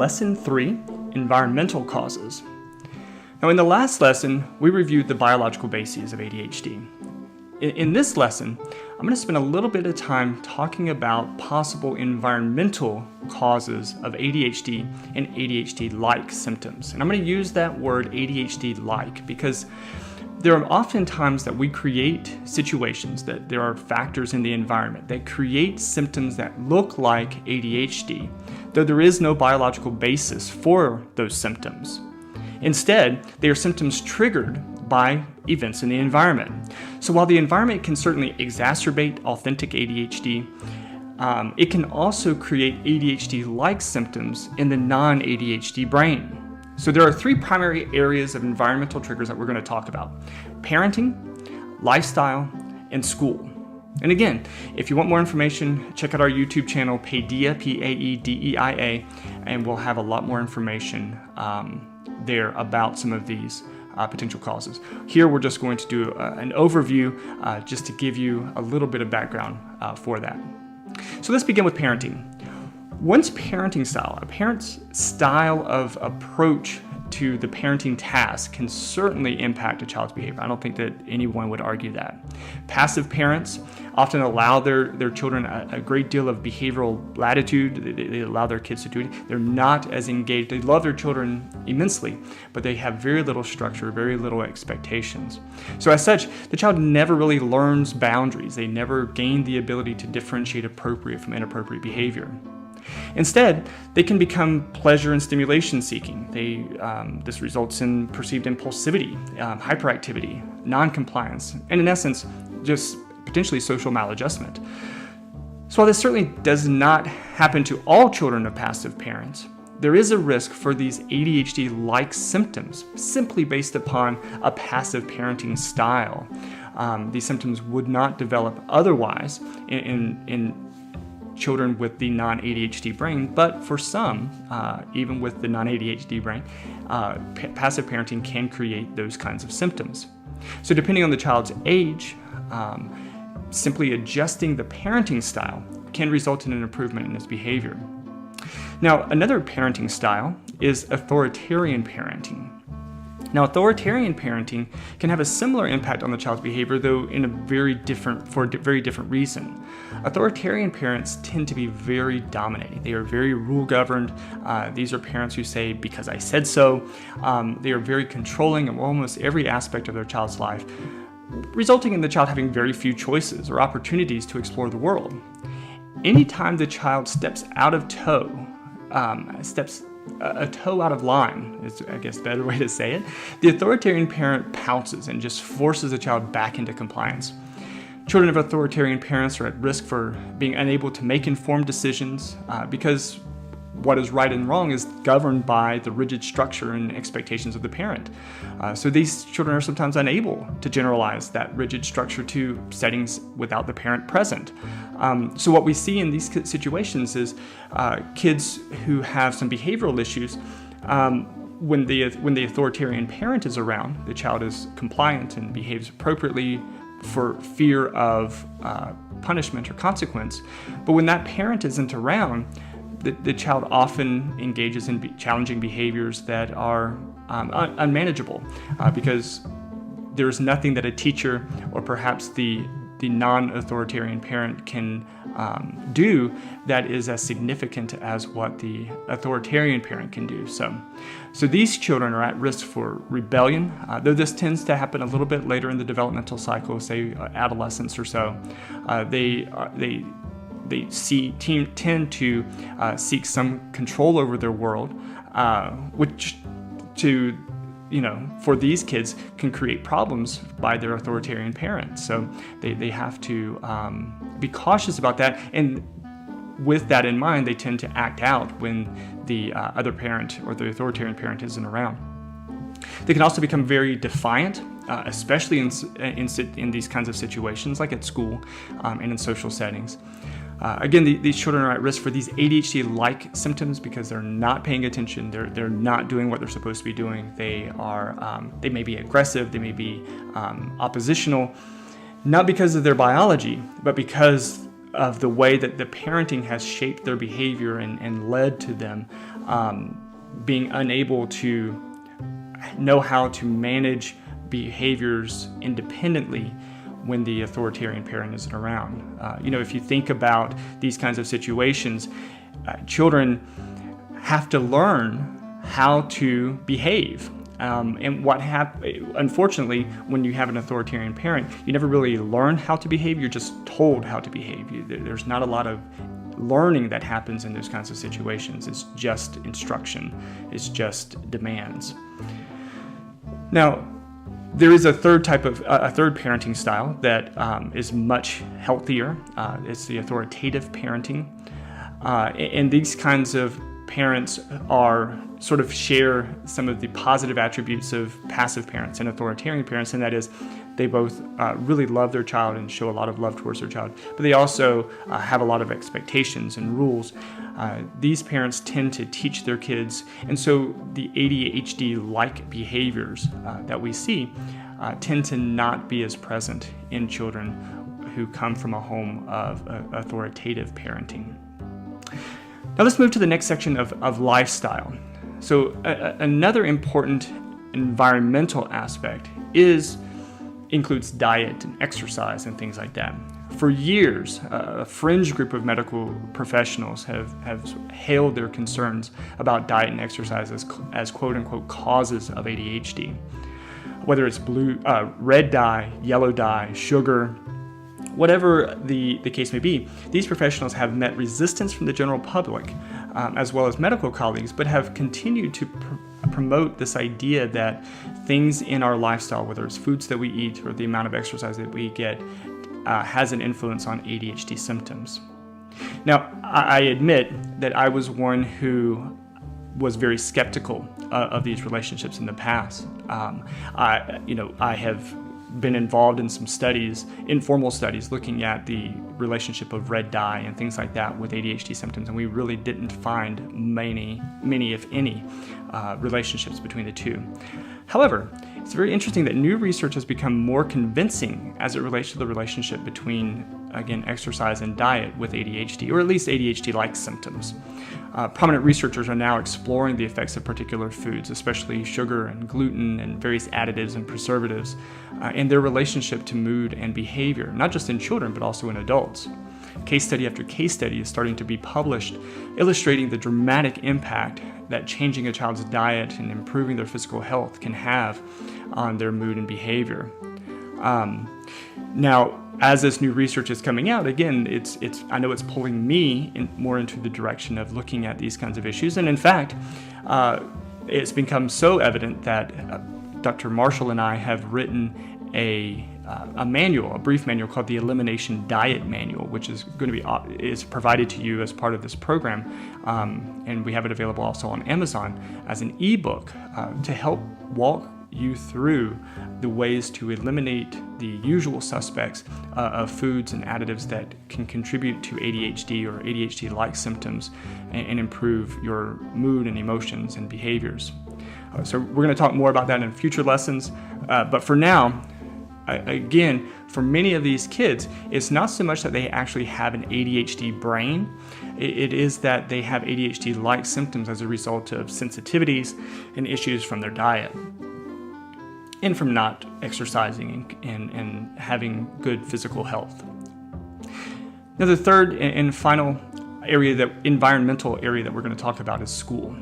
Lesson 3, Environmental Causes. Now, in the last lesson, we reviewed the biological bases of ADHD. In this lesson, I'm going to spend a little bit of time talking about possible environmental causes of ADHD and ADHD-like symptoms. And I'm going to use that word ADHD-like because there are often times that we create situations, that there are factors in the environment that create symptoms that look like ADHD, though there is no biological basis for those symptoms. Instead, they are symptoms triggered by events in the environment. So while the environment can certainly exacerbate authentic ADHD, it can also create ADHD-like symptoms in the non-ADHD brain. So there are three primary areas of environmental triggers that we're going to talk about: parenting, lifestyle, and school. And again, if you want more information, check out our YouTube channel, PAEDEIA, P-A-E-D-E-I-A, and we'll have a lot more information there about some of these potential causes. Here we're just going to do an overview just to give you a little bit of background for that. So let's begin with parenting. One's parenting style, a parent's style of approach to the parenting task can certainly impact a child's behavior. I don't think that anyone would argue that. Passive parents often allow their children a great deal of behavioral latitude. They allow their kids to do it. They're not as engaged. They love their children immensely, but they have very little structure, very little expectations. So as such, the child never really learns boundaries. They never gain the ability to differentiate appropriate from inappropriate behavior. Instead, they can become pleasure and stimulation seeking. This results in perceived impulsivity, hyperactivity, non-compliance, and in essence, just potentially social maladjustment. So while this certainly does not happen to all children of passive parents, there is a risk for these ADHD-like symptoms simply based upon a passive parenting style. These symptoms would not develop otherwise in children with the non-ADHD brain, but for some, even with the non-ADHD brain, passive parenting can create those kinds of symptoms. So depending on the child's age, simply adjusting the parenting style can result in an improvement in his behavior. Now, another parenting style is authoritarian parenting. Now, authoritarian parenting can have a similar impact on the child's behavior, though for a very different reason. Authoritarian parents tend to be very dominating. They are very rule-governed. These are parents who say, "because I said so." They are very controlling of almost every aspect of their child's life, resulting in the child having very few choices or opportunities to explore the world. Anytime the child steps out of toe, a toe out of line is, I guess, a better way to say it, the authoritarian parent pounces and just forces the child back into compliance. Children of authoritarian parents are at risk for being unable to make informed decisions because what is right and wrong is governed by the rigid structure and expectations of the parent. So these children are sometimes unable to generalize that rigid structure to settings without the parent present. So what we see in these situations is kids who have some behavioral issues, when the authoritarian parent is around, the child is compliant and behaves appropriately for fear of punishment or consequence. But when that parent isn't around, the child often engages in challenging behaviors that are unmanageable because there's nothing that a teacher or perhaps the non-authoritarian parent can do that is as significant as what the authoritarian parent can do. So these children are at risk for rebellion, though this tends to happen a little bit later in the developmental cycle, say adolescence or so. They tend to seek some control over their world, which for these kids can create problems by their authoritarian parents. So they have to be cautious about that. And with that in mind, they tend to act out when the other parent or the authoritarian parent isn't around. They can also become very defiant, especially in these kinds of situations, like at school and in social settings. Again, these children are at risk for these ADHD-like symptoms because they're not paying attention. They're not doing what they're supposed to be doing. They may be aggressive. They may be oppositional, not because of their biology, but because of the way that the parenting has shaped their behavior and led to them being unable to know how to manage behaviors independently when the authoritarian parent isn't around. If you think about these kinds of situations, children have to learn how to behave. Unfortunately, when you have an authoritarian parent, you never really learn how to behave, you're just told how to behave. There's not a lot of learning that happens in those kinds of situations. It's just instruction, it's just demands. Now, there is a third parenting style that is much healthier. It's the authoritative parenting. And these kinds of parents share some of the positive attributes of passive parents and authoritarian parents, and that is they both really love their child and show a lot of love towards their child, but they also have a lot of expectations and rules. These parents tend to teach their kids, and so the ADHD-like behaviors that we see tend to not be as present in children who come from a home of authoritative parenting. Now let's move to the next section of lifestyle. So another important environmental aspect includes diet and exercise and things like that. For years, a fringe group of medical professionals have hailed their concerns about diet and exercise as quote-unquote causes of ADHD. Whether it's red dye, yellow dye, sugar, whatever the case may be, these professionals have met resistance from the general public as well as medical colleagues, but have continued to promote this idea that things in our lifestyle, whether it's foods that we eat or the amount of exercise that we get, has an influence on ADHD symptoms. Now, I admit that I was one who was very skeptical of these relationships in the past. I have been involved in some studies, informal studies, looking at the relationship of red dye and things like that with ADHD symptoms, and we really didn't find many, if any, relationships between the two. However, it's very interesting that new research has become more convincing as it relates to the relationship between, again, exercise and diet with ADHD, or at least ADHD-like symptoms. Prominent researchers are now exploring the effects of particular foods, especially sugar and gluten and various additives and preservatives, and their relationship to mood and behavior, not just in children, but also in adults. Case study after case study is starting to be published, illustrating the dramatic impact that changing a child's diet and improving their physical health can have on their mood and behavior. Now, as this new research is coming out, again, I know it's pulling me more into the direction of looking at these kinds of issues. And in fact, it's become so evident that Dr. Marshall and I have written a brief manual called the Elimination Diet Manual, which is going to is provided to you as part of this program, and we have it available also on Amazon as an ebook to help walk you through the ways to eliminate the usual suspects of foods and additives that can contribute to ADHD or ADHD-like symptoms and improve your mood and emotions and behaviors. So we're going to talk more about that in future lessons, but for now, again, for many of these kids, it's not so much that they actually have an ADHD brain. It is that they have ADHD-like symptoms as a result of sensitivities and issues from their diet and from not exercising and having good physical health. Now, the third and final environmental area that we're going to talk about is school.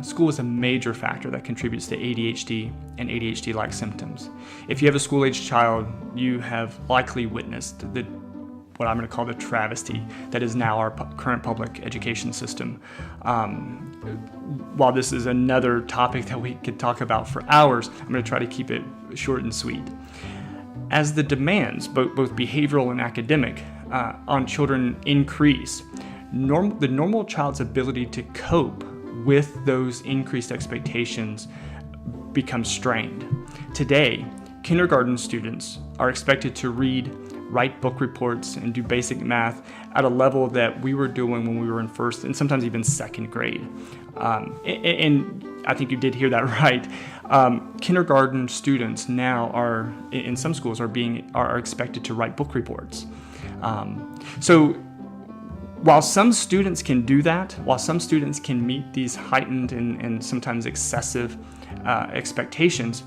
School is a major factor that contributes to ADHD and ADHD-like symptoms. If you have a school-aged child, you have likely witnessed what I'm going to call the travesty that is now our current public education system. While this is another topic that we could talk about for hours, I'm going to try to keep it short and sweet. As the demands, both behavioral and academic, on children increase, the normal child's ability to cope with those increased expectations becomes strained. Today, kindergarten students are expected to write book reports and do basic math at a level that we were doing when we were in first and sometimes even second grade. And I think you did hear that right. Kindergarten students now are, in some schools, are expected to write book reports. So while some students can do that, while some students can meet these heightened and sometimes excessive expectations,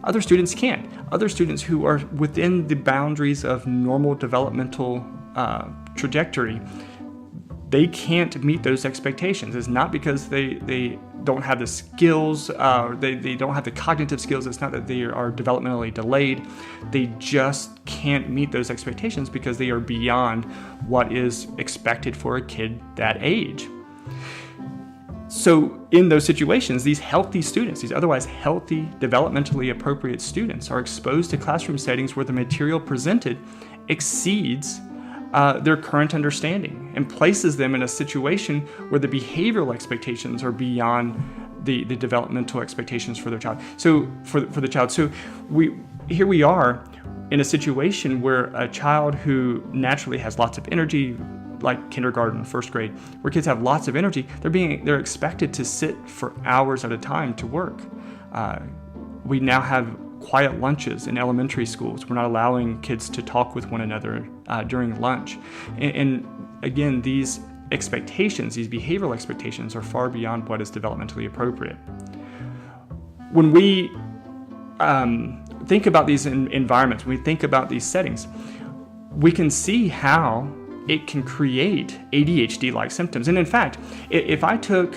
other students can't. Other students who are within the boundaries of normal developmental trajectory, they can't meet those expectations. It's not because they don't have the skills, they don't have the cognitive skills. It's not that they are developmentally delayed. They just can't meet those expectations because they are beyond what is expected for a kid that age. So in those situations, these healthy students, these otherwise healthy, developmentally appropriate students, are exposed to classroom settings where the material presented exceeds their current understanding and places them in a situation where the behavioral expectations are beyond the developmental expectations for their child. So for the child, so here we are in a situation where a child who naturally has lots of energy, like kindergarten, first grade, where kids have lots of energy, they're expected to sit for hours at a time to work. We now have quiet lunches in elementary schools. We're not allowing kids to talk with one another during lunch. And again, these expectations, these behavioral expectations, are far beyond what is developmentally appropriate. When we think about these environments, when we think about these settings, we can see how it can create ADHD-like symptoms. And in fact, if I took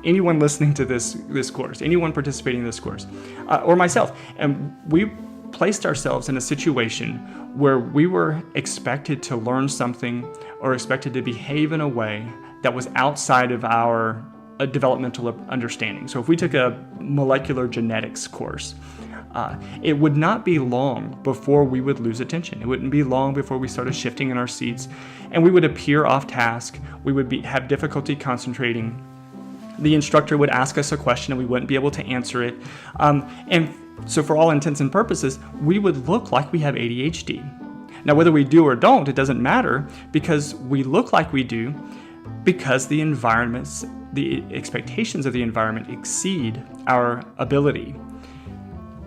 anyone listening to this course, anyone participating in this course, or myself, and we placed ourselves in a situation where we were expected to learn something or expected to behave in a way that was outside of our developmental understanding. So if we took a molecular genetics course, it would not be long before we would lose attention. It wouldn't be long before we started shifting in our seats, and we would appear off task. We would have difficulty concentrating. The instructor would ask us a question and we wouldn't be able to answer it. And so for all intents and purposes, we would look like we have ADHD. Now, whether we do or don't, it doesn't matter, because we look like we do because the expectations of the environment exceed our ability.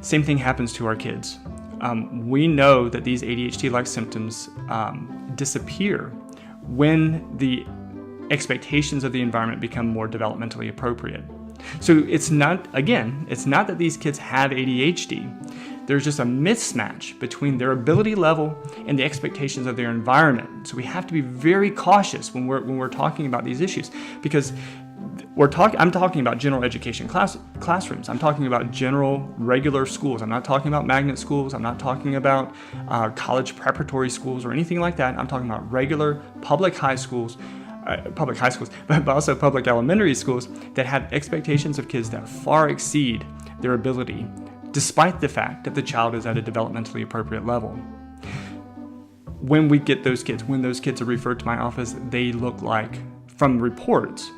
Same thing happens to our kids. We know that these ADHD-like symptoms disappear when the expectations of the environment become more developmentally appropriate. So it's not that these kids have ADHD. There's just a mismatch between their ability level and the expectations of their environment. So we have to be very cautious when we're talking about these issues, because I'm talking about general education classrooms. I'm talking about general regular schools. I'm not talking about magnet schools. I'm not talking about college preparatory schools or anything like that. I'm talking about regular public high schools, but also public elementary schools that have expectations of kids that far exceed their ability, despite the fact that the child is at a developmentally appropriate level. When we get those kids, when those kids are referred to my office, they look like, from reports,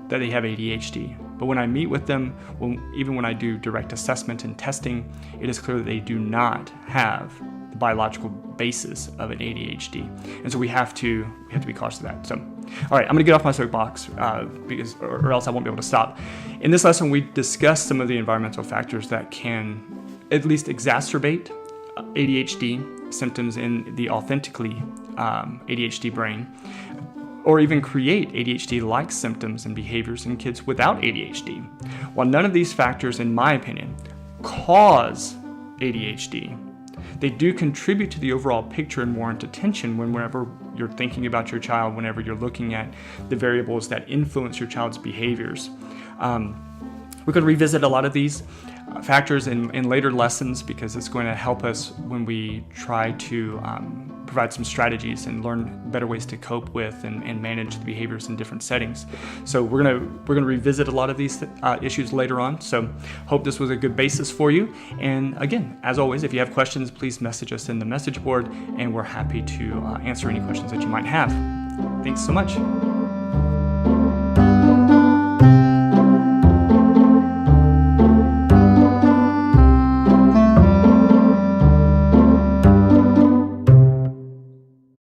that they have ADHD. But when I meet with them, even when I do direct assessment and testing, it is clear that they do not have the biological basis of an ADHD. And so we have to be cautious of that. So, all right, I'm gonna get off my soapbox or else I won't be able to stop. In this lesson, we discussed some of the environmental factors that can at least exacerbate ADHD symptoms in the authentically ADHD brain, or even create ADHD-like symptoms and behaviors in kids without ADHD. While none of these factors, in my opinion, cause ADHD, they do contribute to the overall picture and warrant attention whenever you're thinking about your child, whenever you're looking at the variables that influence your child's behaviors. We could revisit a lot of these factors in later lessons, because it's going to help us when we try to provide some strategies and learn better ways to cope with and manage the behaviors in different settings. So we're gonna revisit a lot of these issues later on. So hope this was a good basis for you. And again, as always, if you have questions, please message us in the message board, and we're happy to answer any questions that you might have. Thanks so much.